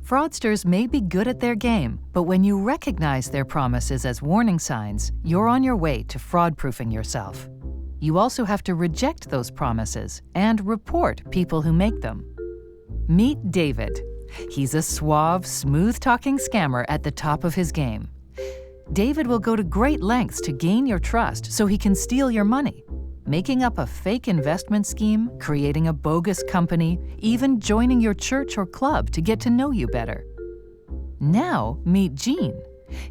Fraudsters may be good at their game, but when you recognize their promises as warning signs, you're on your way to fraud-proofing yourself. You also have to reject those promises and report people who make them. Meet David. He's a suave, smooth-talking scammer at the top of his game. David will go to great lengths to gain your trust so he can steal your money, making up a fake investment scheme, creating a bogus company, even joining your church or club to get to know you better. Now, meet Jean.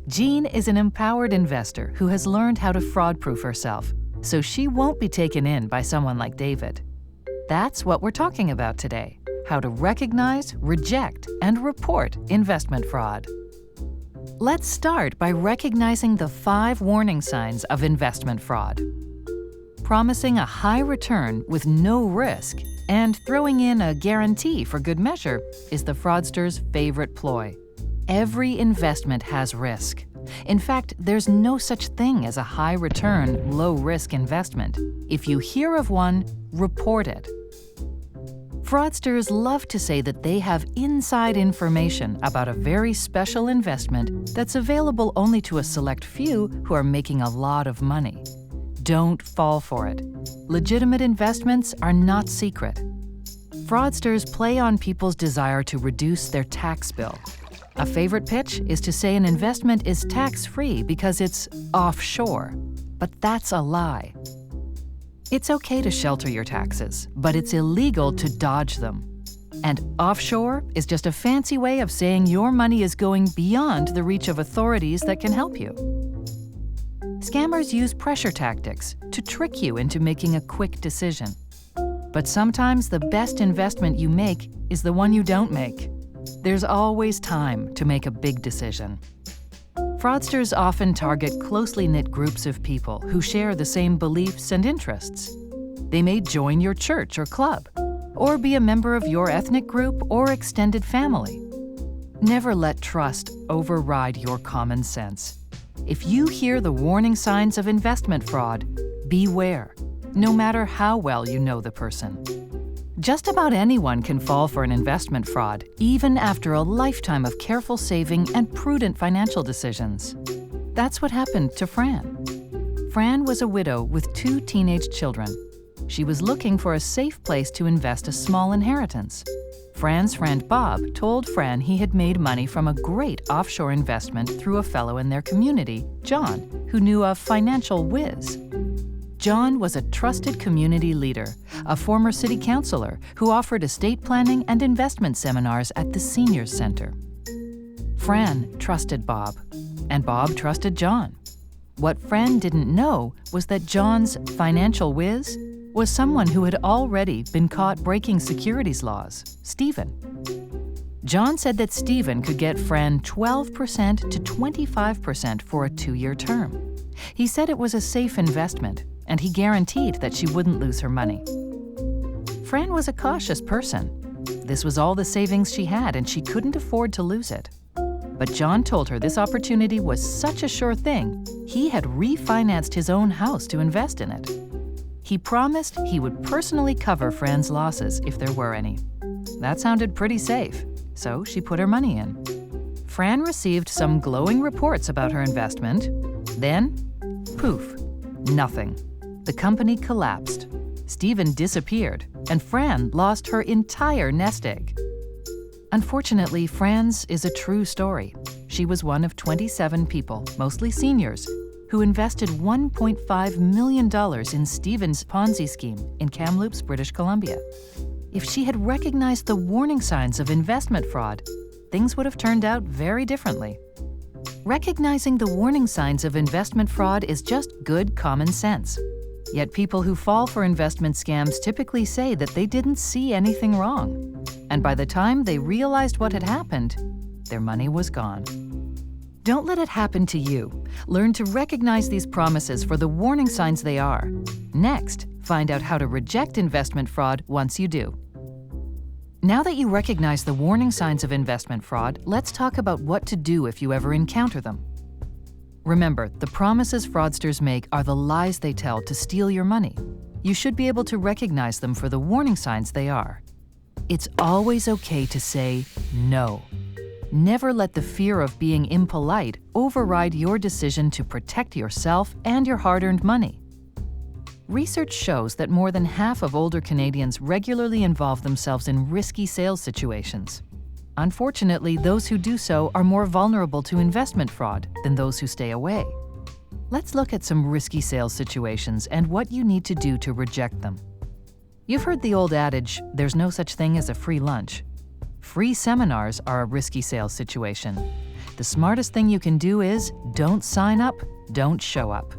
Jean is an empowered investor who has learned how to fraud-proof herself, so she won't be taken in by someone like David. That's what we're talking about today: how to recognize, reject, and report investment fraud. Let's start by recognizing the 5 warning signs of investment fraud. Promising a high return with no risk and throwing in a guarantee for good measure is the fraudster's favorite ploy. Every investment has risk. In fact, there's no such thing as a high return, low risk investment. If you hear of one, report it. Fraudsters love to say that they have inside information about a very special investment that's available only to a select few who are making a lot of money. Don't fall for it. Legitimate investments are not secret. Fraudsters play on people's desire to reduce their tax bill. A favorite pitch is to say an investment is tax-free because it's offshore, but that's a lie. It's okay to shelter your taxes, but it's illegal to dodge them. And offshore is just a fancy way of saying your money is going beyond the reach of authorities that can help you. Scammers use pressure tactics to trick you into making a quick decision. But sometimes the best investment you make is the one you don't make. There's always time to make a big decision. Fraudsters often target closely knit groups of people who share the same beliefs and interests. They may join your church or club, or be a member of your ethnic group or extended family. Never let trust override your common sense. If you hear the warning signs of investment fraud, beware, no matter how well you know the person. Just about anyone can fall for an investment fraud, even after a lifetime of careful saving and prudent financial decisions. That's what happened to Fran. Fran was a widow with 2 teenage children. She was looking for a safe place to invest a small inheritance. Fran's friend Bob told Fran he had made money from a great offshore investment through a fellow in their community, John, who knew a financial whiz. John was a trusted community leader, a former city councilor who offered estate planning and investment seminars at the Seniors Center. Fran trusted Bob, and Bob trusted John. What Fran didn't know was that John's financial whiz was someone who had already been caught breaking securities laws, Stephen. John said that Stephen could get Fran 12% to 25% for a 2-year term. He said it was a safe investment, and he guaranteed that she wouldn't lose her money. Fran was a cautious person. This was all the savings she had, and she couldn't afford to lose it. But John told her this opportunity was such a sure thing, he had refinanced his own house to invest in it. He promised he would personally cover Fran's losses if there were any. That sounded pretty safe, so she put her money in. Fran received some glowing reports about her investment. Then, poof, nothing. The company collapsed. Stephen disappeared, and Fran lost her entire nest egg. Unfortunately, Fran's is a true story. She was one of 27 people, mostly seniors, who invested $1.5 million in Stephen's Ponzi scheme in Kamloops, British Columbia. If she had recognized the warning signs of investment fraud, things would have turned out very differently. Recognizing the warning signs of investment fraud is just good common sense. Yet people who fall for investment scams typically say that they didn't see anything wrong. And by the time they realized what had happened, their money was gone. Don't let it happen to you. Learn to recognize these promises for the warning signs they are. Next, find out how to reject investment fraud once you do. Now that you recognize the warning signs of investment fraud, let's talk about what to do if you ever encounter them. Remember, the promises fraudsters make are the lies they tell to steal your money. You should be able to recognize them for the warning signs they are. It's always okay to say no. Never let the fear of being impolite override your decision to protect yourself and your hard-earned money. Research shows that more than half of older Canadians regularly involve themselves in risky sales situations. Unfortunately, those who do so are more vulnerable to investment fraud than those who stay away. Let's look at some risky sales situations and what you need to do to reject them. You've heard the old adage, there's no such thing as a free lunch. Free seminars are a risky sales situation. The smartest thing you can do is don't sign up, don't show up.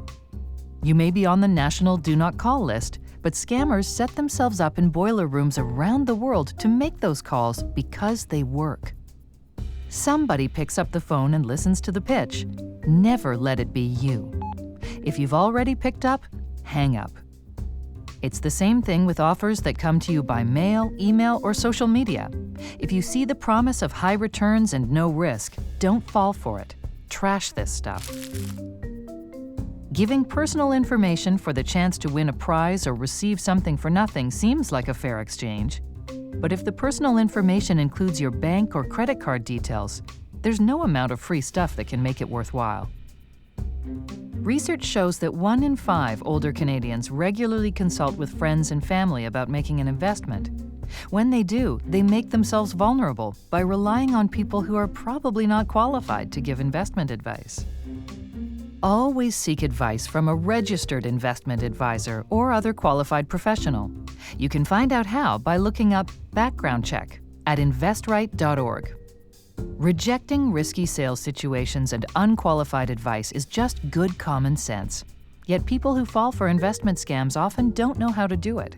You may be on the national do not call list, but scammers set themselves up in boiler rooms around the world to make those calls because they work. Somebody picks up the phone and listens to the pitch. Never let it be you. If you've already picked up, hang up. It's the same thing with offers that come to you by mail, email, or social media. If you see the promise of high returns and no risk, don't fall for it. Trash this stuff. Giving personal information for the chance to win a prize or receive something for nothing seems like a fair exchange. But if the personal information includes your bank or credit card details, there's no amount of free stuff that can make it worthwhile. Research shows that 1 in 5 older Canadians regularly consult with friends and family about making an investment. When they do, they make themselves vulnerable by relying on people who are probably not qualified to give investment advice. Always seek advice from a registered investment advisor or other qualified professional. You can find out how by looking up background check at investright.org. Rejecting risky sales situations and unqualified advice is just good common sense. Yet people who fall for investment scams often don't know how to do it.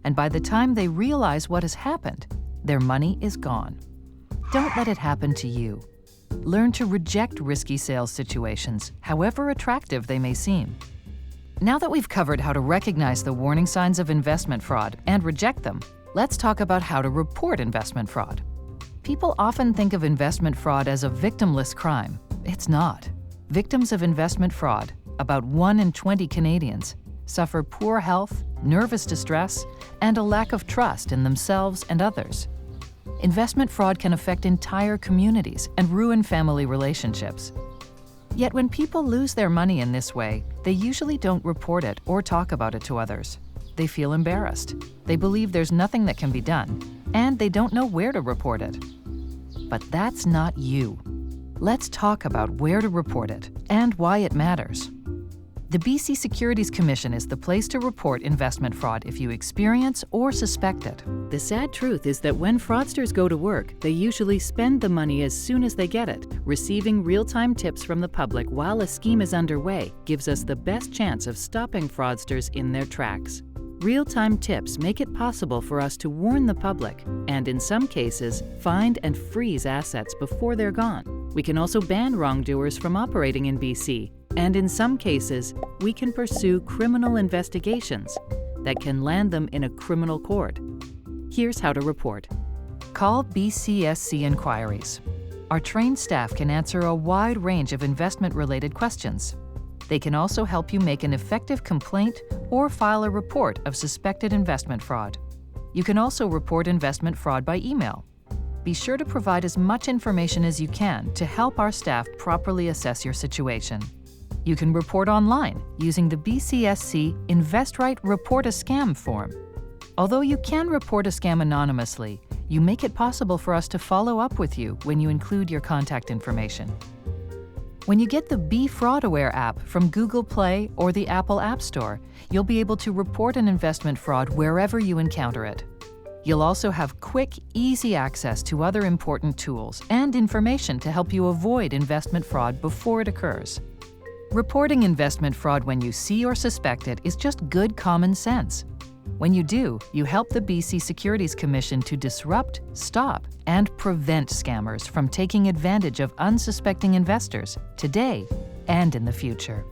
And by the time they realize what has happened, their money is gone. Don't let it happen to you. Learn to reject risky sales situations, however attractive they may seem. Now that we've covered how to recognize the warning signs of investment fraud and reject them, let's talk about how to report investment fraud. People often think of investment fraud as a victimless crime. It's not. Victims of investment fraud, about 1 in 20 Canadians, suffer poor health, nervous distress, and a lack of trust in themselves and others. Investment fraud can affect entire communities and ruin family relationships. Yet when people lose their money in this way, they usually don't report it or talk about it to others. They feel embarrassed. They believe there's nothing that can be done, and they don't know where to report it. But that's not you. Let's talk about where to report it and why it matters. The BC Securities Commission is the place to report investment fraud if you experience or suspect it. The sad truth is that when fraudsters go to work, they usually spend the money as soon as they get it. Receiving real-time tips from the public while a scheme is underway gives us the best chance of stopping fraudsters in their tracks. Real-time tips make it possible for us to warn the public and, in some cases, find and freeze assets before they're gone. We can also ban wrongdoers from operating in BC, and in some cases, we can pursue criminal investigations that can land them in a criminal court. Here's how to report. Call BCSC Inquiries. Our trained staff can answer a wide range of investment-related questions. They can also help you make an effective complaint or file a report of suspected investment fraud. You can also report investment fraud by email. Be sure to provide as much information as you can to help our staff properly assess your situation. You can report online using the BCSC InvestRight Report a Scam form. Although you can report a scam anonymously, you make it possible for us to follow up with you when you include your contact information. When you get the Be Fraud Aware app from Google Play or the Apple App Store, you'll be able to report an investment fraud wherever you encounter it. You'll also have quick, easy access to other important tools and information to help you avoid investment fraud before it occurs. Reporting investment fraud when you see or suspect it is just good common sense. When you do, you help the BC Securities Commission to disrupt, stop, and prevent scammers from taking advantage of unsuspecting investors today and in the future.